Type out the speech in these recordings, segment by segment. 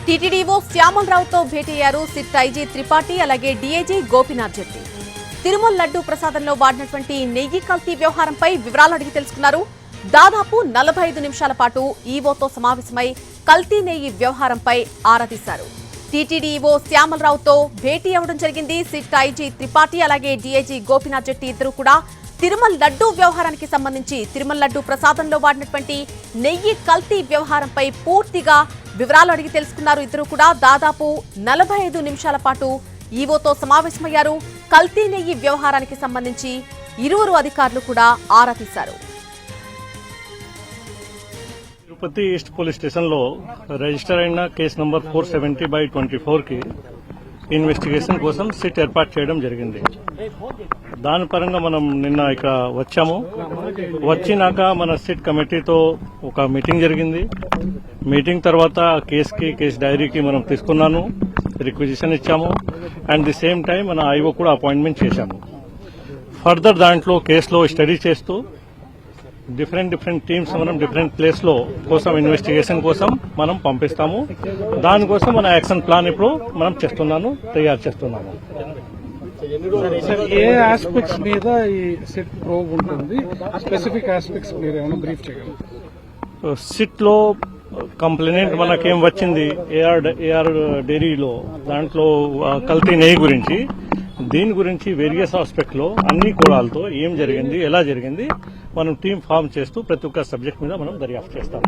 TTD EO శ్యామలరావుతో భేటీయ్యారు SIT IG Tripathi అలాగే DIG Gopinath జెట్టి. తిరుమల లడ్డూ ప్రసాదంలో వాడినటువంటి నెయ్యి కల్తీ వ్యవహారంపై వివరాలు అడిగి తెలుసుకున్నారు. దాదాపు 45 నిమిషాల పాటు ఈవోతో సమావేశమై కల్తీ నెయ్యి వ్యవహారంపై ఆరా తీశారు. టీటీడీఓ శ్యామలరావుతో భేటీ అవ్వడం జరిగింది. సిట్ ఐజీ త్రిపాఠి అలాగే డీఐజీ గోపీనాథ్ జెట్టి ఇద్దరు కూడా తిరుమల లడ్డూ వ్యవహారానికి సంబంధించి తిరుమల లడ్డూ ప్రసాదంలో వాడినటువంటి నెయ్యి కల్తీ వ్యవహారంపై పూర్తిగా వివరాలు అడిగి తెలుసుకున్నారు. ఇద్దరు కూడా దాదాపు 45 నిమిషాల పాటు ఈవోతో సమావేశమయ్యారు. కల్తీ నెయ్యి వ్యవహారానికి సంబంధించి ఇరువురు అధికారులు కూడా ఆరా తీశారు. తిరుపతి ఈస్ట్ పోలీస్ స్టేషన్ లో రిజిస్టర్ అయిన కేసు నంబర్ 470/24 కి ఇన్వెస్టిగేషన్ కోసం సిట్ ఏర్పాటు చేయడం జరిగింది. దాని పరంగా మనం నిన్న ఇక వచ్చాము. వచ్చినాక మన సిట్ కమిటీతో ఒక మీటింగ్ జరిగింది. మీటింగ్ తర్వాత కేసు డైరీకి మనం తీసుకున్నాను, రిక్విజిషన్ ఇచ్చాము. అండ్ ది సేమ్ టైం మన ఐఓ కూడా అపాయింట్మెంట్ చేశాము. ఫర్దర్ దాంట్లో కేసులో స్టడీ చేస్తూ డిఫరెంట్ టీమ్స్ మనం డిఫరెంట్ ప్లేస్ లో కోసం ఇన్వెస్టిగేషన్ కోసం మనం పంపిస్తాము. దానికోసం మన యాక్షన్ ప్లాన్ ఇప్పుడు మనం తయారు చేస్తున్నాము. ఏ ఆస్పెక్ట్స్ మీద ఈ సిట్ ప్రోబ్ ఉంటుంది, స్పెసిఫిక్ ఆస్పెక్ట్స్ మీద ఏమైనా బ్రీఫ్ చేయగలరు? సిట్ లో కంప్లైంట్ మనకేం వచ్చింది ఏఆర్ డైరీలో దాంట్లో కల్తీ నెయ్యి గురించి, దీని గురించి వేరియస్ ఆస్పెక్ట్ లో అన్ని కోణాలతో ఏం జరిగింది, ఎలా జరిగింది మనం టీం ఫామ్ చేస్తూ ప్రతి ఒక్క సబ్జెక్ట్ మీద మనం దర్యాప్తు చేస్తాం.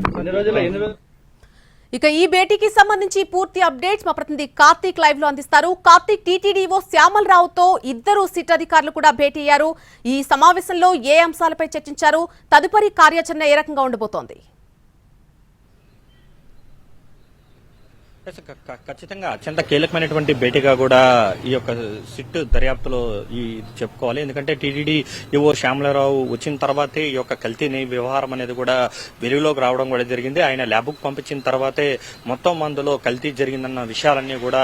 ఇక ఈ భేటీకి సంబంధించి పూర్తి అప్డేట్స్ మా ప్రతినిధి కార్తీక్ లైవ్ లో అందిస్తారు. కార్తీక్, టీటీడీఓ శ్యామలరావుతో ఇద్దరు సిట్ అధికారులు కూడా భేటీ అయ్యారు. ఈ సమావేశంలో ఏ అంశాలపై చర్చించారు? తదుపరి కార్యాచరణ ఏ రకంగా ఉండబోతోంది? ఖచ్చితంగా అత్యంత కీలకమైనటువంటి భేటీగా కూడా ఈ యొక్క సిట్ దర్యాప్తులో ఈ చెప్పుకోవాలి. ఎందుకంటే టీటీడీ ఈవో శ్యామలరావు వచ్చిన తర్వాతే ఈ యొక్క కల్తీ నెయ్యి వ్యవహారం అనేది కూడా వెలుగులోకి రావడం కూడా జరిగింది. ఆయన ల్యాబ్కు పంపించిన తర్వాతే మొత్తం మందులో కల్తీ జరిగిందన్న విషయాలన్నీ కూడా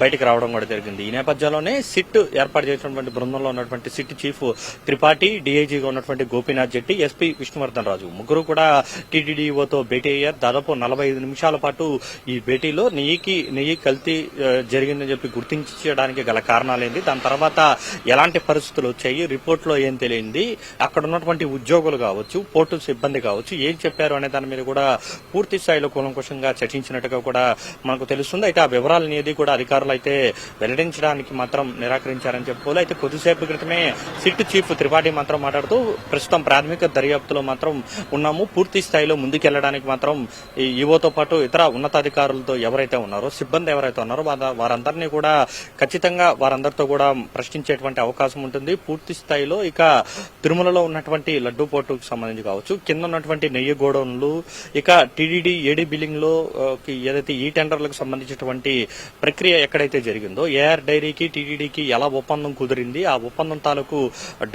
బయటకు రావడం కూడా జరిగింది. ఈ నేపథ్యంలోనే సిట్ ఏర్పాటు చేసినటువంటి బృందంలో ఉన్నటువంటి సిట్ చీఫ్ త్రిపాఠి, డీఐజీగా ఉన్నటువంటి గోపీనాథ్ జెట్టి, ఎస్పీ విష్ణువర్ధన్ రాజు ముగ్గురు కూడా టీటీడీ ఈవోతో భేటీ అయ్యారు. దాదాపు 45 నిమిషాల పాటు ఈ భేటీలో నెయ్యి కల్తీ జరిగిందని చెప్పి గుర్తించడానికి గల కారణాలేంది, దాని తర్వాత ఎలాంటి పరిస్థితులు వచ్చాయి, రిపోర్ట్ లో ఏం తెలియంది, అక్కడ ఉన్నటువంటి ఉద్యోగులు కావచ్చు, పోర్టు సిబ్బంది కావచ్చు ఏం చెప్పారు అనే దాని మీద కూడా పూర్తి స్థాయిలో కూలంకషంగా చర్చించినట్టుగా కూడా మనకు తెలుస్తుంది. అయితే ఆ వివరాలు అనేది కూడా అధికారులు అయితే వెల్లడించడానికి మాత్రం నిరాకరించారని చెప్పుకోవాలి. అయితే కొద్దిసేపు క్రితమే సిట్ చీఫ్ త్రిపాఠి మాత్రం మాట్లాడుతూ ప్రస్తుతం ప్రాథమిక దర్యాప్తులో మాత్రం ఉన్నాము, పూర్తి స్థాయిలో ముందుకెళ్లడానికి మాత్రం ఈ ఈవోతో పాటు ఇతర ఉన్నతాధికారులతో ఎవరైతే ఉన్నారో, సిబ్బంది ఎవరైతే ఉన్నారో వారందరినీ కూడా ఖచ్చితంగా వారందరితో కూడా ప్రశ్నించేటువంటి అవకాశం ఉంటుంది. పూర్తి స్థాయిలో ఇక తిరుమలలో ఉన్నటువంటి లడ్డూ పోర్టుకు సంబంధించి కావచ్చు, కింద ఉన్నటువంటి నెయ్యి గోడౌన్లు, ఇక టీడీడీ ఏడీ బిల్లింగ్ లో ఏదైతే ఈ టెండర్లకు సంబంధించినటువంటి ప్రక్రియ ఎక్కడైతే జరిగిందో, ఏఆర్ డైరీకి టీటీడీకి ఎలా ఒప్పందం కుదిరింది, ఆ ఒప్పందం తాలూకు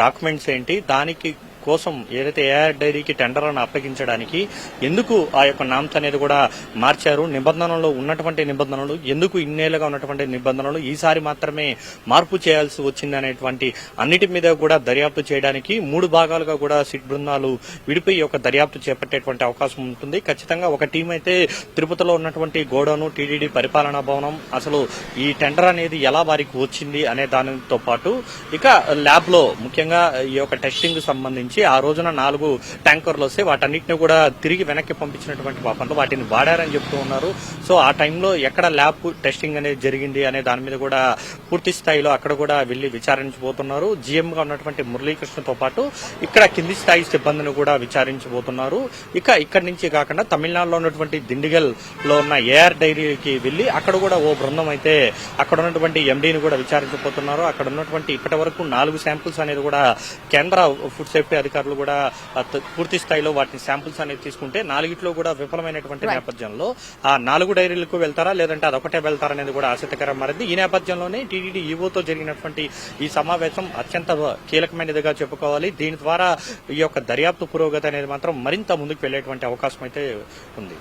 డాక్యుమెంట్స్ ఏంటి, దానికి కోసం ఏదైతే ఏఆర్ డైరీకి టెండర్లను అప్పగించడానికి ఎందుకు ఆ యొక్క నామ్స్ అనేది కూడా మార్చారు, నిబంధనలో ఉన్నటువంటి నిబంధనలు ఎందుకు ఇన్నేళ్లుగా ఉన్నటువంటి నిబంధనలు ఈసారి మాత్రమే మార్పు చేయాల్సి వచ్చింది అనేటువంటి అన్నిటి మీద కూడా దర్యాప్తు చేయడానికి 3 భాగాలుగా కూడా సిట్ బృందాలు విడిపోయి ఒక దర్యాప్తు చేపట్టేటువంటి అవకాశం ఉంటుంది. ఖచ్చితంగా ఒక టీం అయితే తిరుపతిలో ఉన్నటువంటి గోడౌను, టీటీడీ పరిపాలనా భవనం, అసలు ఈ టెండర్ అనేది ఎలా వారికి వచ్చింది అనే దానితో పాటు ఇక ల్యాబ్ లో ముఖ్యంగా ఈ యొక్క టెస్టింగ్ సంబంధించి ఆ రోజున 4 ట్యాంకర్లు వస్తే వాటన్నిటిని కూడా తిరిగి వెనక్కి పంపించినటువంటి పాపంలో వాటిని వాడారని చెప్తూ ఉన్నారు. సో ఆ టైంలో ఎక్కడ ల్యాబ్ టెస్టింగ్ అనేది జరిగింది అనే దాని మీద కూడా పూర్తి స్థాయిలో అక్కడ కూడా వెళ్లి విచారించబోతున్నారు. జీఎం గా ఉన్నటువంటి మురళీకృష్ణతో పాటు ఇక్కడ కింది స్థాయి సిబ్బందిని కూడా విచారించబోతున్నారు. ఇక ఇక్కడి నుంచి కాకుండా తమిళనాడులో ఉన్నటువంటి దిండిగల్ లో ఉన్న ఏఆర్ డైరీకి వెళ్లి అక్కడ కూడా ఓ బృందం అయితే అక్కడ ఉన్నటువంటి ఎండీని కూడా విచారించబోతున్నారు. అక్కడ ఉన్నటువంటి ఇప్పటి వరకు 4 శాంపుల్స్ అనేది కూడా కేంద్ర ఫుడ్ సేఫ్టీ అధికారులు కూడా పూర్తి స్థాయిలో వాటిని శాంపుల్స్ అనేది తీసుకుంటే 4ట్లో కూడా విఫలమైనటువంటి నేపథ్యంలో ఆ 4 డైరీలకు వెళ్తారా లేదంటే అదొకటే వెళ్తారా అనేది కూడా ఆసక్తికరం మారింది. ఈ నేపథ్యంలోనే టీటీడీ ఈవోతో జరిగినటువంటి ఈ సమావేశం అత్యంత కీలకమైనదిగా చెప్పుకోవాలి. దీని ద్వారా ఈ యొక్క దర్యాప్తు పురోగతి అనేది మాత్రం మరింత ముందుకు వెళ్లేటువంటి అవకాశం అయితే ఉంది.